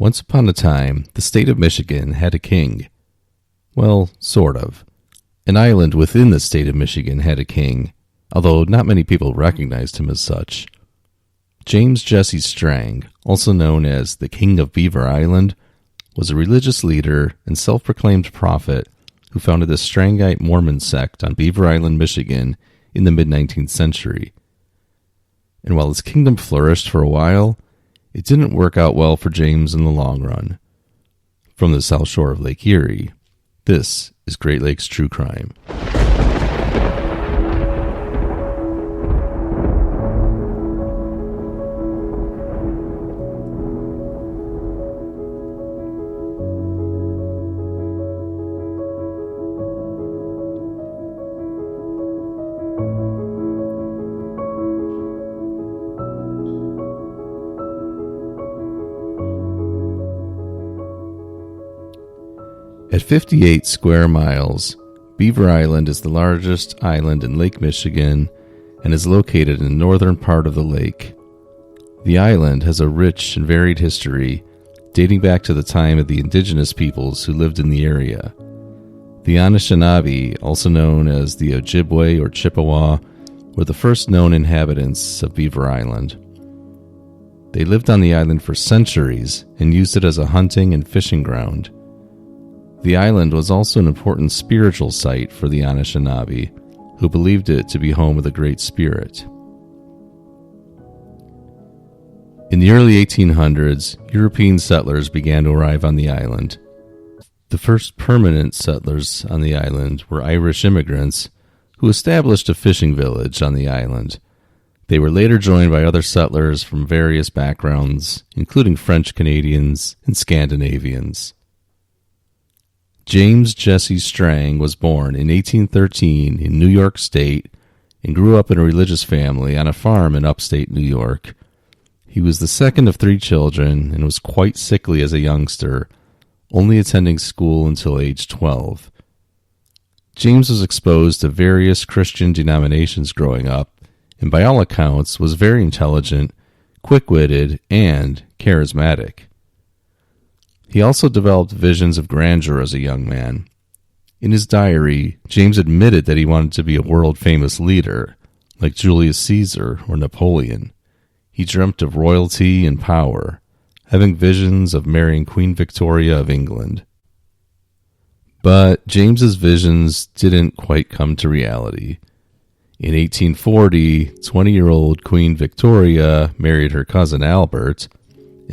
Once upon a time, the state of Michigan had a king. Well, sort of. An island within the state of Michigan had a king, although not many people recognized him as such. James Jesse Strang, also known as the King of Beaver Island, was a religious leader and self-proclaimed prophet who founded the Strangite Mormon sect on Beaver Island, Michigan in the mid-19th century. And while his kingdom flourished for a while, it didn't work out well for James in the long run. From the south shore of Lake Erie, this is Great Lakes True Crime. At 58 square miles, Beaver Island is the largest island in Lake Michigan and is located in the northern part of the lake. The island has a rich and varied history dating back to the time of the indigenous peoples who lived in the area. The Anishinaabe, also known as the Ojibwe or Chippewa, were the first known inhabitants of Beaver Island. They lived on the island for centuries and used it as a hunting and fishing ground. The island was also an important spiritual site for the Anishinaabe, who believed it to be home of the Great Spirit. In the early 1800s, European settlers began to arrive on the island. The first permanent settlers on the island were Irish immigrants who established a fishing village on the island. They were later joined by other settlers from various backgrounds, including French Canadians and Scandinavians. James Jesse Strang was born in 1813 in New York State and grew up in a religious family on a farm in upstate New York. He was the second of 3 children and was quite sickly as a youngster, only attending school until age 12. James was exposed to various Christian denominations growing up, and by all accounts was very intelligent, quick-witted, and charismatic. He also developed visions of grandeur as a young man. In his diary, James admitted that he wanted to be a world-famous leader, like Julius Caesar or Napoleon. He dreamt of royalty and power, having visions of marrying Queen Victoria of England. But James's visions didn't quite come to reality. In 1840, 20-year-old Queen Victoria married her cousin Albert,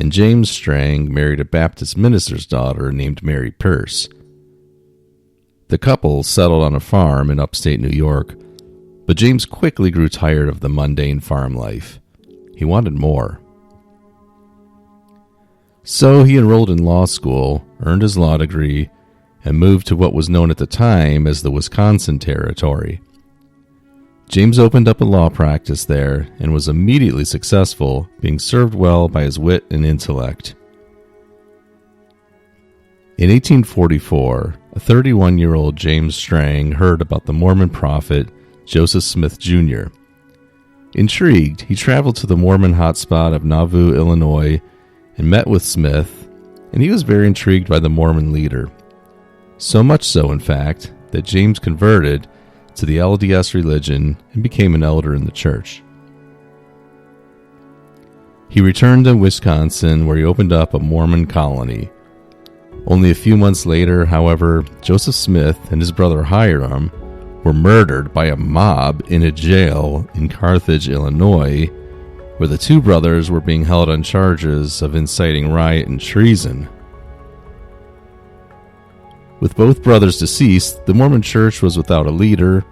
and James Strang married a Baptist minister's daughter named Mary Pierce. The couple settled on a farm in upstate New York, but James quickly grew tired of the mundane farm life. He wanted more. So he enrolled in law school, earned his law degree, and moved to what was known at the time as the Wisconsin Territory. James opened up a law practice there and was immediately successful, being served well by his wit and intellect. In 1844, a 31-year-old James Strang heard about the Mormon prophet Joseph Smith Jr. Intrigued, he traveled to the Mormon hotspot of Nauvoo, Illinois, and met with Smith, and he was very intrigued by the Mormon leader. So much so, in fact, that James converted to the LDS religion and became an elder in the church. He returned to Wisconsin, where he opened up a Mormon colony. Only a few months later, however, Joseph Smith and his brother Hiram were murdered by a mob in a jail in Carthage, Illinois, where the 2 brothers were being held on charges of inciting riot and treason. With both brothers deceased, the Mormon Church was without a leader.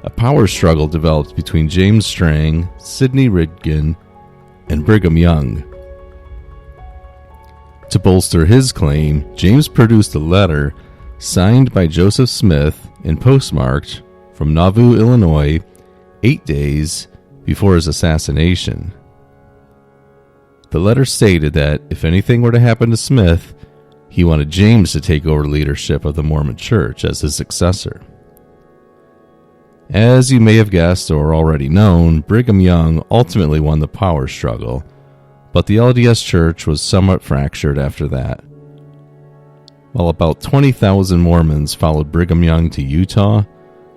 A power struggle developed between James Strang, Sidney Rigdon, and Brigham Young. To bolster his claim, James produced a letter signed by Joseph Smith and postmarked from Nauvoo, Illinois, 8 days before his assassination. The letter stated that if anything were to happen to Smith, he wanted James to take over leadership of the Mormon Church as his successor. As you may have guessed or already known, Brigham Young ultimately won the power struggle, but the LDS Church was somewhat fractured after that. While about 20,000 Mormons followed Brigham Young to Utah,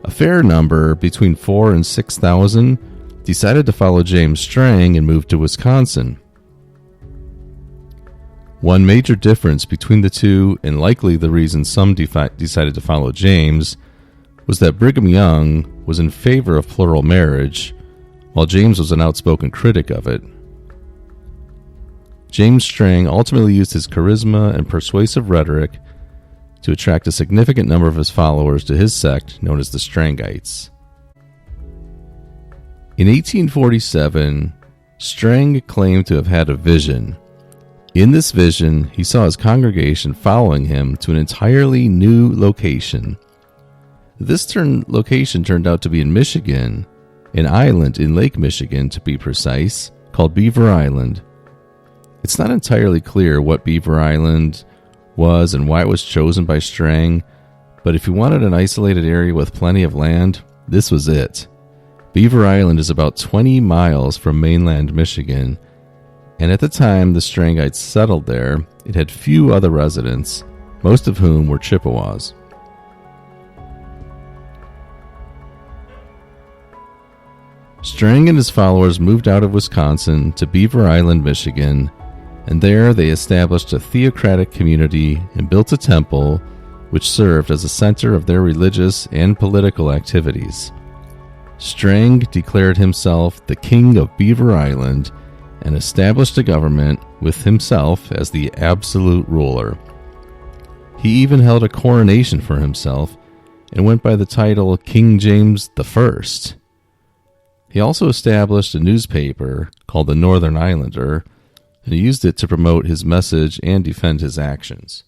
a fair number, between 4,000 and 6,000, decided to follow James Strang and move to Wisconsin. One major difference between the two, and likely the reason some decided to follow James, was that Brigham Young was in favor of plural marriage, while James was an outspoken critic of it. James Strang ultimately used his charisma and persuasive rhetoric to attract a significant number of his followers to his sect known as the Strangites. In 1847, Strang claimed to have had a vision. In this vision, he saw his congregation following him to an entirely new location. This location turned out to be in Michigan, an island in Lake Michigan to be precise, called Beaver Island. It's not entirely clear what Beaver Island was and why it was chosen by Strang, but if you wanted an isolated area with plenty of land, this was it. Beaver Island is about 20 miles from mainland Michigan, and at the time the Strangites settled there, it had few other residents, most of whom were Chippewas. Strang and his followers moved out of Wisconsin to Beaver Island, Michigan, and there they established a theocratic community and built a temple which served as a center of their religious and political activities. Strang declared himself the king of Beaver Island and established a government with himself as the absolute ruler. He even held a coronation for himself and went by the title King James I. He also established a newspaper called the Northern Islander, and he used it to promote his message and defend his actions.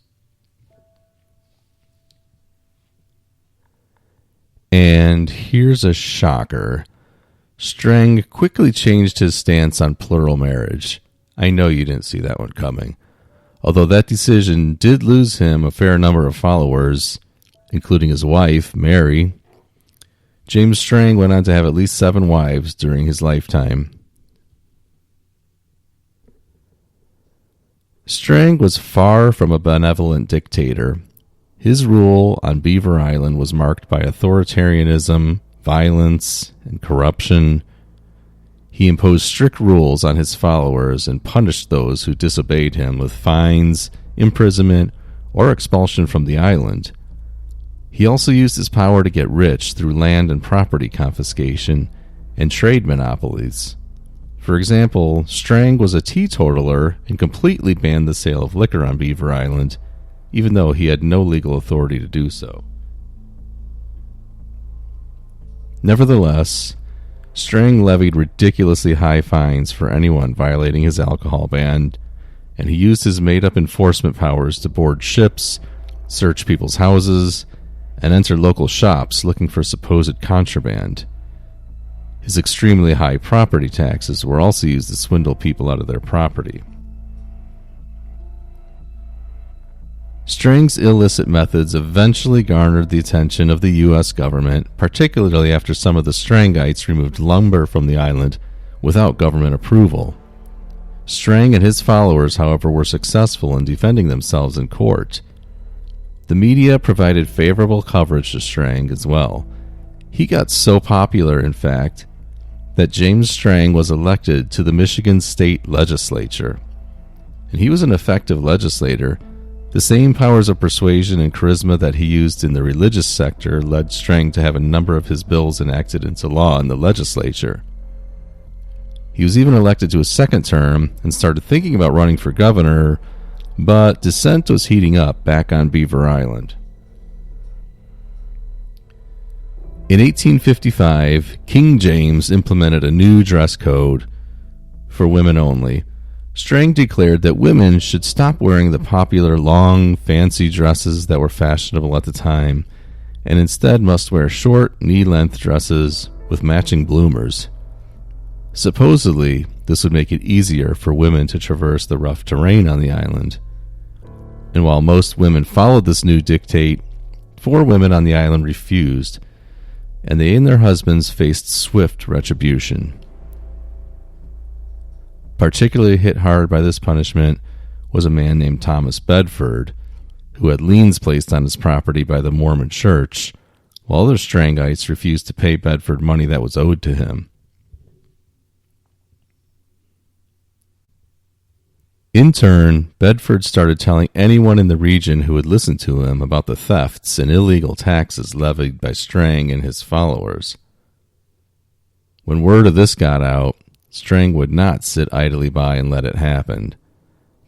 And here's a shocker. Strang quickly changed his stance on plural marriage. I know you didn't see that one coming. Although that decision did lose him a fair number of followers, including his wife, Mary, James Strang went on to have at least 7 wives during his lifetime. Strang was far from a benevolent dictator. His rule on Beaver Island was marked by authoritarianism, violence, and corruption. He imposed strict rules on his followers and punished those who disobeyed him with fines, imprisonment, or expulsion from the island. He also used his power to get rich through land and property confiscation and trade monopolies. For example, Strang was a teetotaler and completely banned the sale of liquor on Beaver Island, even though he had no legal authority to do so. Nevertheless, Strang levied ridiculously high fines for anyone violating his alcohol ban, and he used his made-up enforcement powers to board ships, search people's houses, and enter local shops looking for supposed contraband. His extremely high property taxes were also used to swindle people out of their property. Strang's illicit methods eventually garnered the attention of the U.S. government, particularly after some of the Strangites removed lumber from the island without government approval. Strang and his followers, however, were successful in defending themselves in court. The media provided favorable coverage to Strang as well. He got so popular, in fact, that James Strang was elected to the Michigan State Legislature. And he was an effective legislator. The same powers of persuasion and charisma that he used in the religious sector led Strang to have a number of his bills enacted into law in the legislature. He was even elected to a second term and started thinking about running for governor, but dissent was heating up back on Beaver Island. In 1855, King James implemented a new dress code for women only. Strang declared that women should stop wearing the popular long, fancy dresses that were fashionable at the time, and instead must wear short, knee-length dresses with matching bloomers. Supposedly, this would make it easier for women to traverse the rough terrain on the island. And while most women followed this new dictate, 4 women on the island refused, and they and their husbands faced swift retribution. Particularly hit hard by this punishment was a man named Thomas Bedford, who had liens placed on his property by the Mormon Church, while other Strangites refused to pay Bedford money that was owed to him. In turn, Bedford started telling anyone in the region who would listen to him about the thefts and illegal taxes levied by Strang and his followers. When word of this got out, Strang would not sit idly by and let it happen.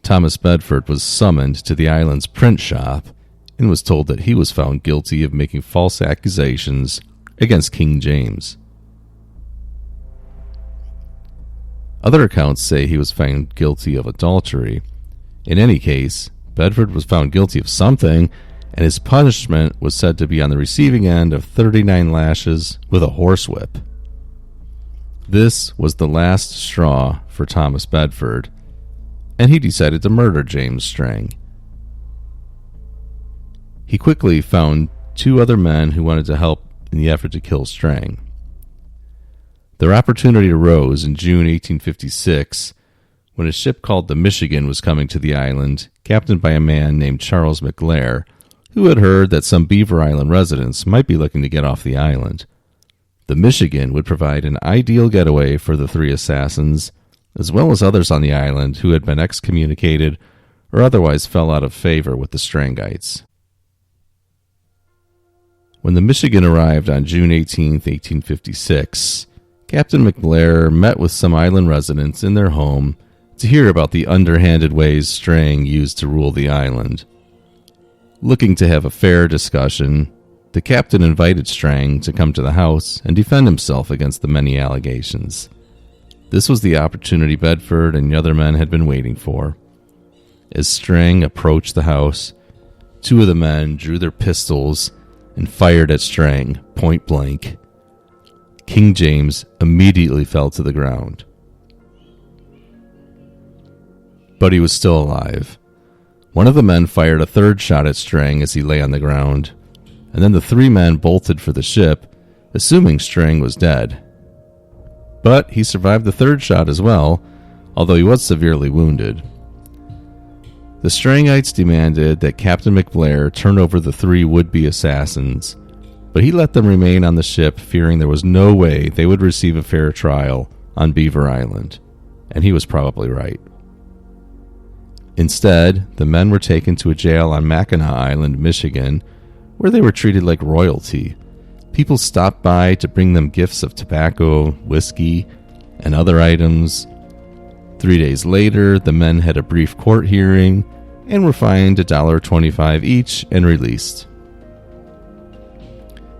Thomas Bedford was summoned to the island's print shop and was told that he was found guilty of making false accusations against King James. Other accounts say he was found guilty of adultery. In any case, Bedford was found guilty of something, and his punishment was said to be on the receiving end of 39 lashes with a horsewhip. This was the last straw for Thomas Bedford, and he decided to murder James Strang. He quickly found 2 other men who wanted to help in the effort to kill Strang. Their opportunity arose in June 1856 when a ship called the Michigan was coming to the island, captained by a man named Charles McLair, who had heard that some Beaver Island residents might be looking to get off the island. The Michigan would provide an ideal getaway for the 3 assassins, as well as others on the island who had been excommunicated or otherwise fell out of favor with the Strangites. When the Michigan arrived on June 18, 1856, Captain McBlair met with some island residents in their home to hear about the underhanded ways Strang used to rule the island. Looking to have a fair discussion, the captain invited Strang to come to the house and defend himself against the many allegations. This was the opportunity Bedford and the other men had been waiting for. As Strang approached the house, 2 of the men drew their pistols and fired at Strang point blank. King James immediately fell to the ground. But he was still alive. One of the men fired a 3rd shot at Strang as he lay on the ground, and then the 3 men bolted for the ship, assuming Strang was dead. But he survived the 3rd shot as well, although he was severely wounded. The Strangites demanded that Captain McBlair turn over the 3 would-be assassins, but he let them remain on the ship, fearing there was no way they would receive a fair trial on Beaver Island, and he was probably right. Instead, the men were taken to a jail on Mackinac Island, Michigan, where they were treated like royalty. People stopped by to bring them gifts of tobacco, whiskey, and other items. 3 days later, the men had a brief court hearing and were fined $1.25 each and released.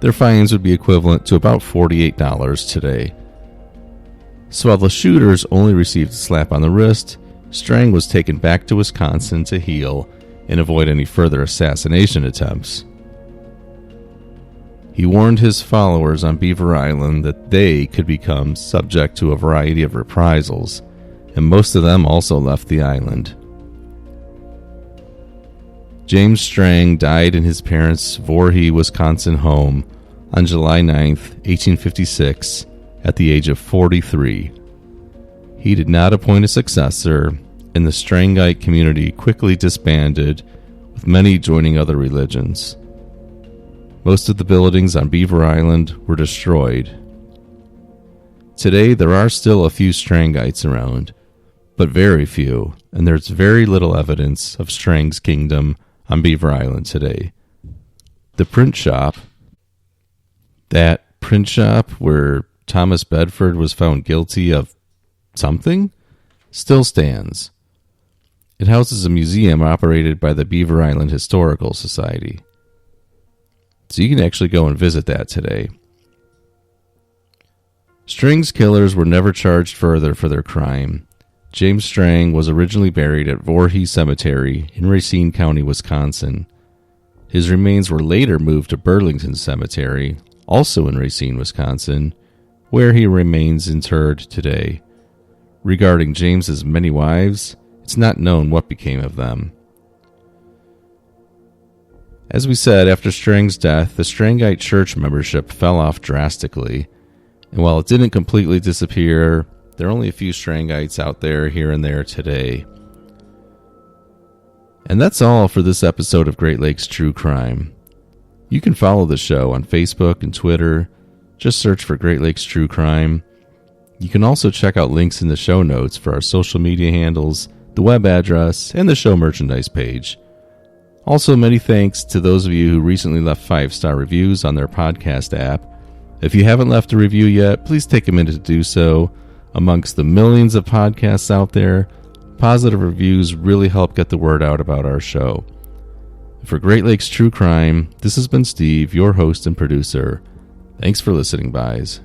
Their fines would be equivalent to about $48 today. So while the shooters only received a slap on the wrist, Strang was taken back to Wisconsin to heal and avoid any further assassination attempts. He warned his followers on Beaver Island that they could become subject to a variety of reprisals, and most of them also left the island. James Strang died in his parents' Voorhees, Wisconsin home on July 9, 1856, at the age of 43. He did not appoint a successor, and the Strangite community quickly disbanded, with many joining other religions. Most of the buildings on Beaver Island were destroyed. Today, there are still a few Strangites around, but very few, and there's very little evidence of Strang's kingdom on Beaver Island today. The print shop, that print shop where Thomas Bedford was found guilty of something, still stands. It houses a museum operated by the Beaver Island Historical Society. So you can actually go and visit that today. Strang's killers were never charged further for their crime. James Strang was originally buried at Voorhees Cemetery in Racine County, Wisconsin. His remains were later moved to Burlington Cemetery, also in Racine, Wisconsin, where he remains interred today. Regarding James's many wives, it's not known what became of them. As we said, after Strang's death, the Strangite church membership fell off drastically, and while it didn't completely disappear, There are only a few Strangites out there here and there today. And that's all for this episode of Great Lakes True Crime. You can follow the show on Facebook and Twitter. Just search for Great Lakes True Crime. You can also check out links in the show notes for our social media handles, the web address, and the show merchandise page. Also, many thanks to those of you who recently left 5-star reviews on their podcast app. If you haven't left a review yet, please take a minute to do so. Amongst the millions of podcasts out there, positive reviews really help get the word out about our show. For Great Lakes True Crime, this has been Steve, your host and producer. Thanks for listening, Buys.